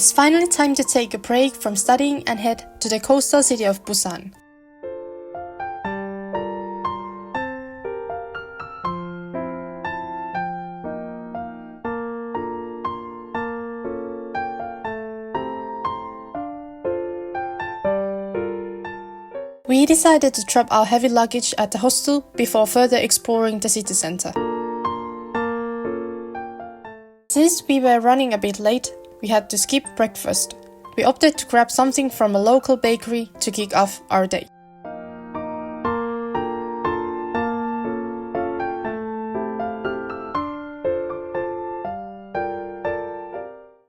It's finally time to take a break from studying and head to the coastal city of Busan. We decided to drop our heavy luggage at the hostel before further exploring the city center. Since we were running a bit late, we had to skip breakfast. We opted to grab something from a local bakery to kick off our day.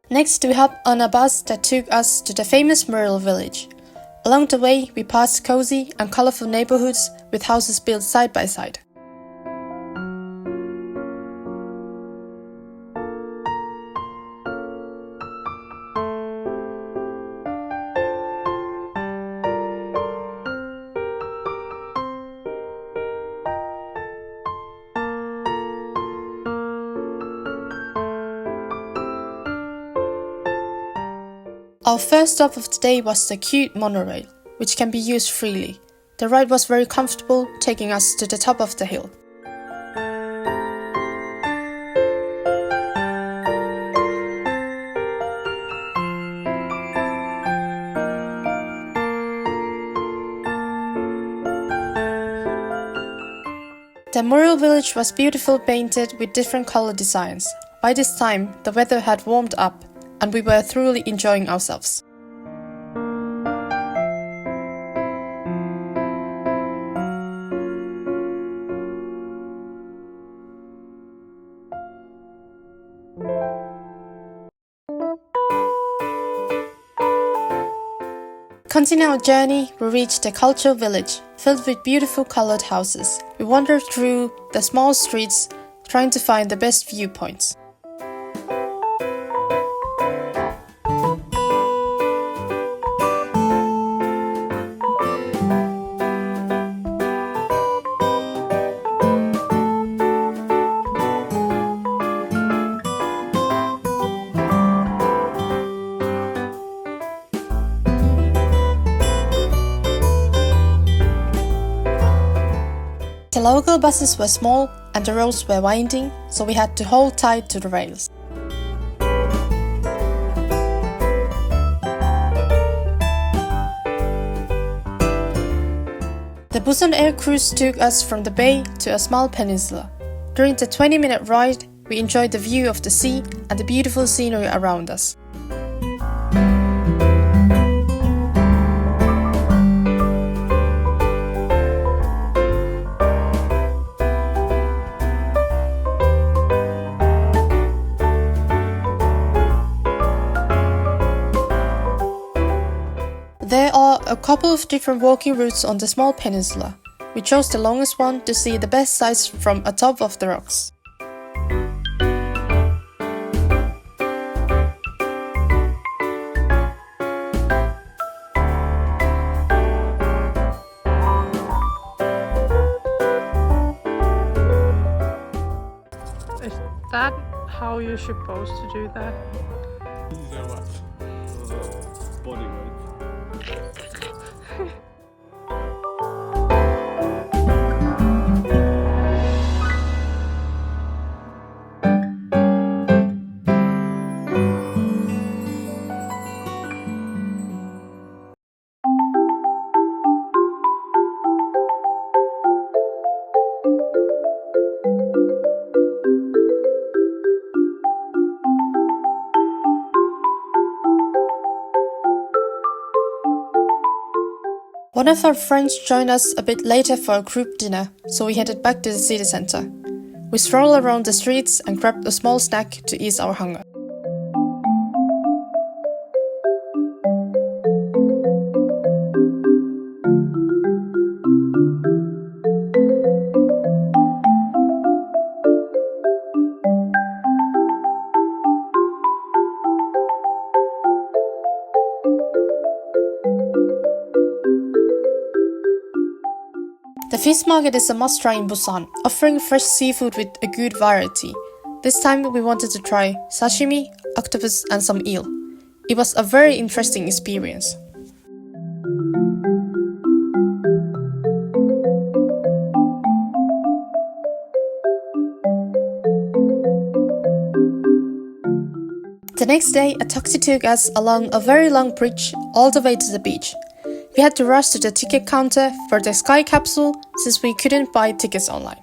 Next, we hopped on a bus that took us to the famous Mural Village. Along the way, we passed cozy and colorful neighborhoods with houses built side by side. Our first stop of the day was the cute Monorail, which can be used freely. The ride was very comfortable, taking us to the top of the hill. The Mural Village was beautifully painted with different color designs. By this time, the weather had warmed up, and we were thoroughly enjoying ourselves. Continuing our journey, we reached the Culture Village, filled with beautiful colored houses. We wandered through the small streets, trying to find the best viewpoints. The local buses were small and the roads were winding, so we had to hold tight to the rails. The Busan air cruise took us from the bay to a small peninsula. During the 20-minute ride, we enjoyed the view of the sea and the beautiful scenery around us. There are a couple of different walking routes on the small peninsula. We chose the longest one to see the best sights from atop of the rocks. Is that how you're supposed to do that? Body weight. One of our friends joined us a bit later for a group dinner, so we headed back to the city center. We strolled around the streets and grabbed a small snack to ease our hunger. The fish market is a must-try in Busan, offering fresh seafood with a good variety. This time we wanted to try sashimi, octopus and some eel. It was a very interesting experience. The next day, a taxi took us along a very long bridge all the way to the beach. We had to rush to the ticket counter for the Sky Capsule since we couldn't buy tickets online.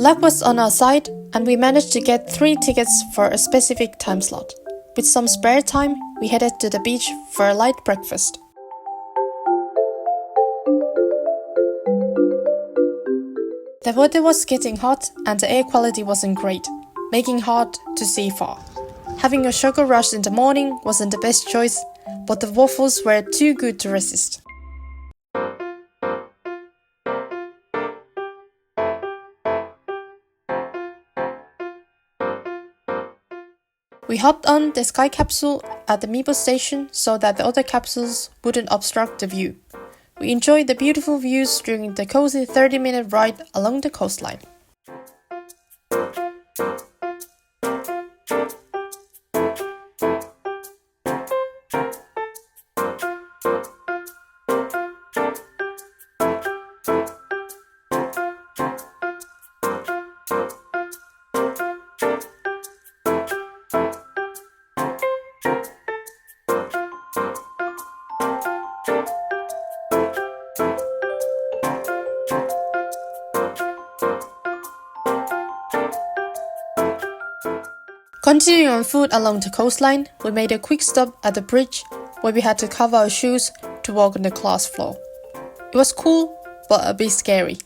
Luck was on our side, and we managed to get 3 tickets for a specific time slot. With some spare time, we headed to the beach for a light breakfast. The weather was getting hot and the air quality wasn't great, making it hard to see far. Having a sugar rush in the morning wasn't the best choice, but the waffles were too good to resist. We hopped on the Sky Capsule at the Mipo Station so that the other capsules wouldn't obstruct the view. We enjoyed the beautiful views during the cozy 30-minute ride along the coastline. Continuing on foot along the coastline, we made a quick stop at the bridge where we had to cover our shoes to walk on the glass floor. It was cool, but a bit scary.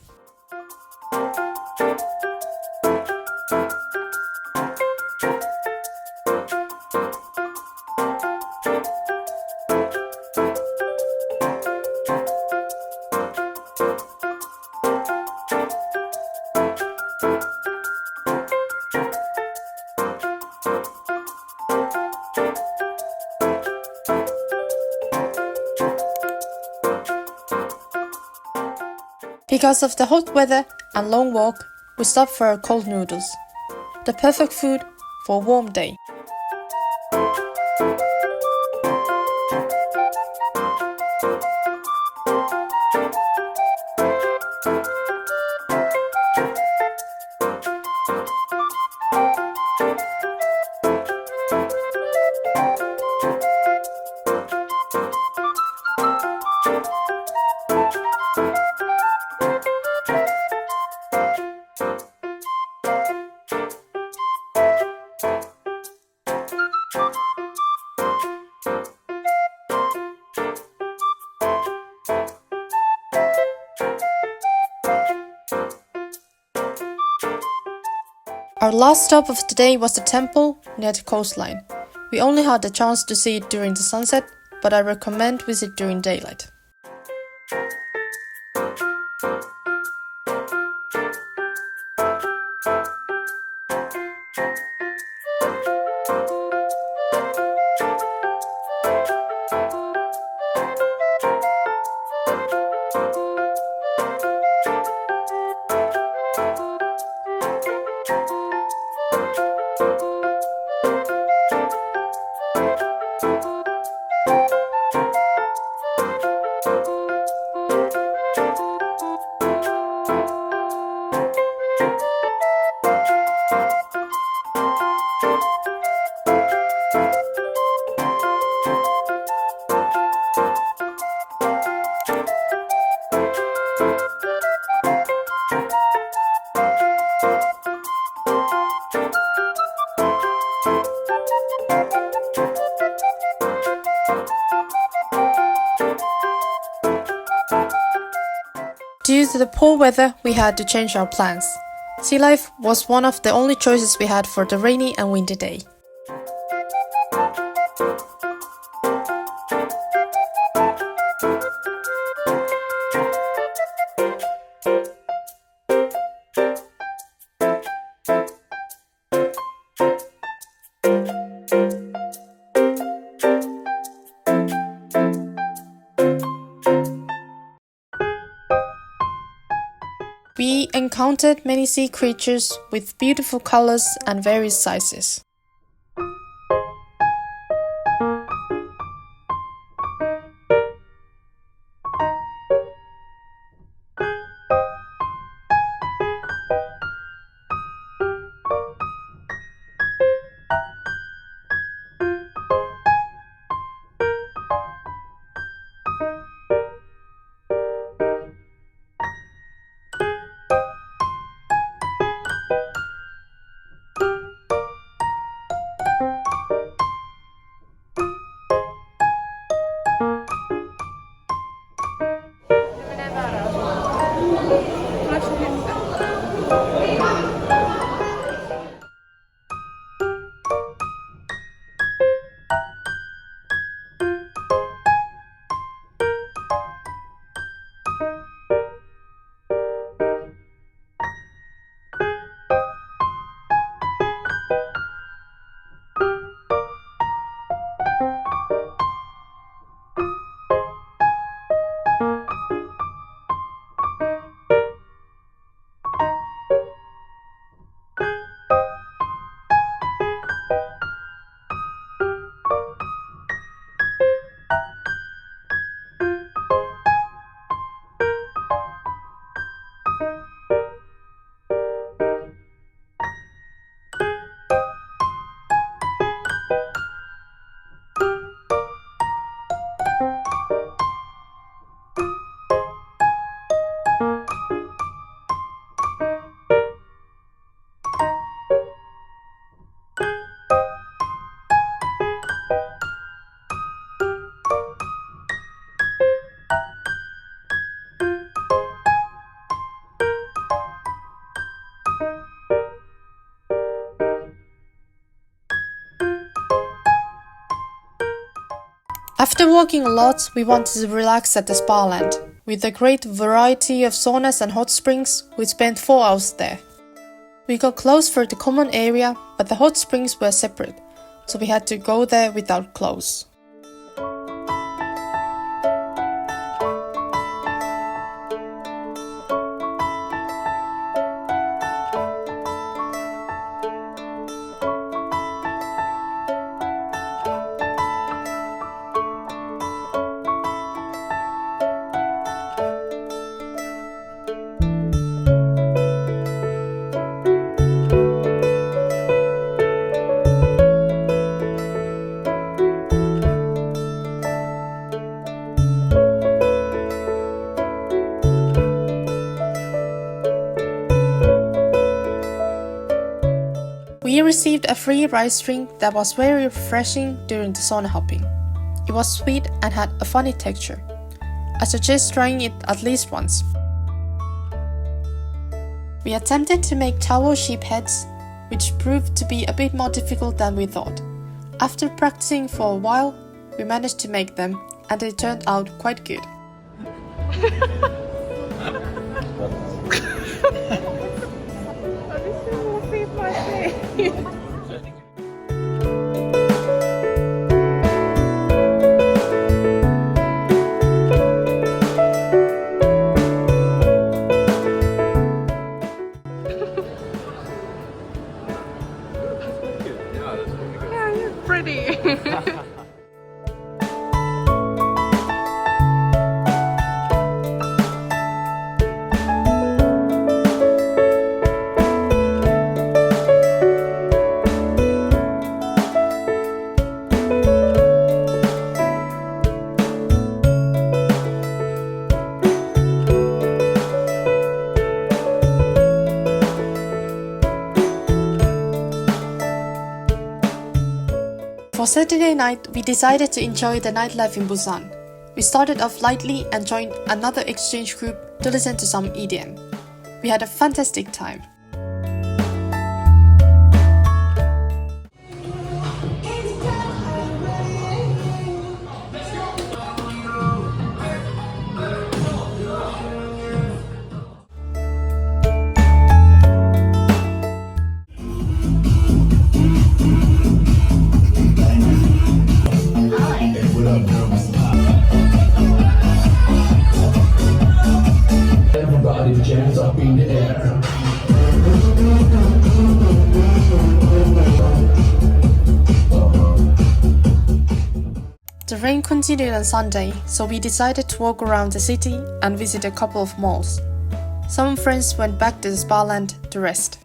Because of the hot weather and long walk, we stopped for cold noodles. The perfect food for a warm day. Our last stop of the day was the temple near the coastline. We only had the chance to see it during the sunset, but I recommend visit during daylight. Due to the poor weather, we had to change our plans. Sea life was one of the only choices we had for the rainy and windy day. We encountered many sea creatures with beautiful colors and various sizes. After walking a lot, we wanted to relax at the spa land. With a great variety of saunas and hot springs, we spent 4 hours there. We got clothes for the common area, but the hot springs were separate, so we had to go there without clothes. We received a free rice drink that was very refreshing during the sauna hopping. It was sweet and had a funny texture. I suggest trying it at least once. We attempted to make towel sheep heads, which proved to be a bit more difficult than we thought. After practicing for a while, we managed to make them, and they turned out quite good. Yeah, you're pretty. For Saturday night, we decided to enjoy the nightlife in Busan. We started off lightly and joined another exchange group to listen to some EDM. We had a fantastic time. Everybody jams up in the The rain continued on Sunday, so we decided to walk around the city and visit a couple of malls. Some friends went back to the spa land to rest.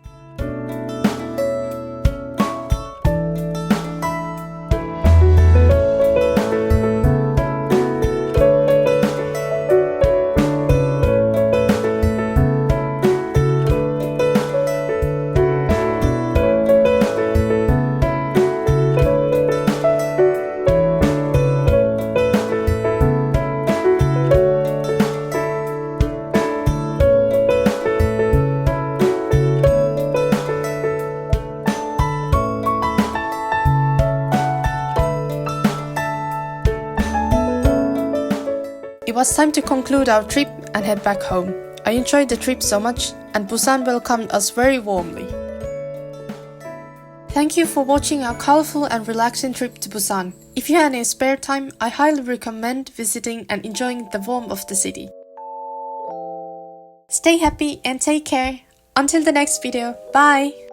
It was time to conclude our trip and head back home. I enjoyed the trip so much, and Busan welcomed us very warmly. Thank you for watching our colorful and relaxing trip to Busan. If you have any spare time, I highly recommend visiting and enjoying the warmth of the city. Stay happy and take care. Until the next video, bye!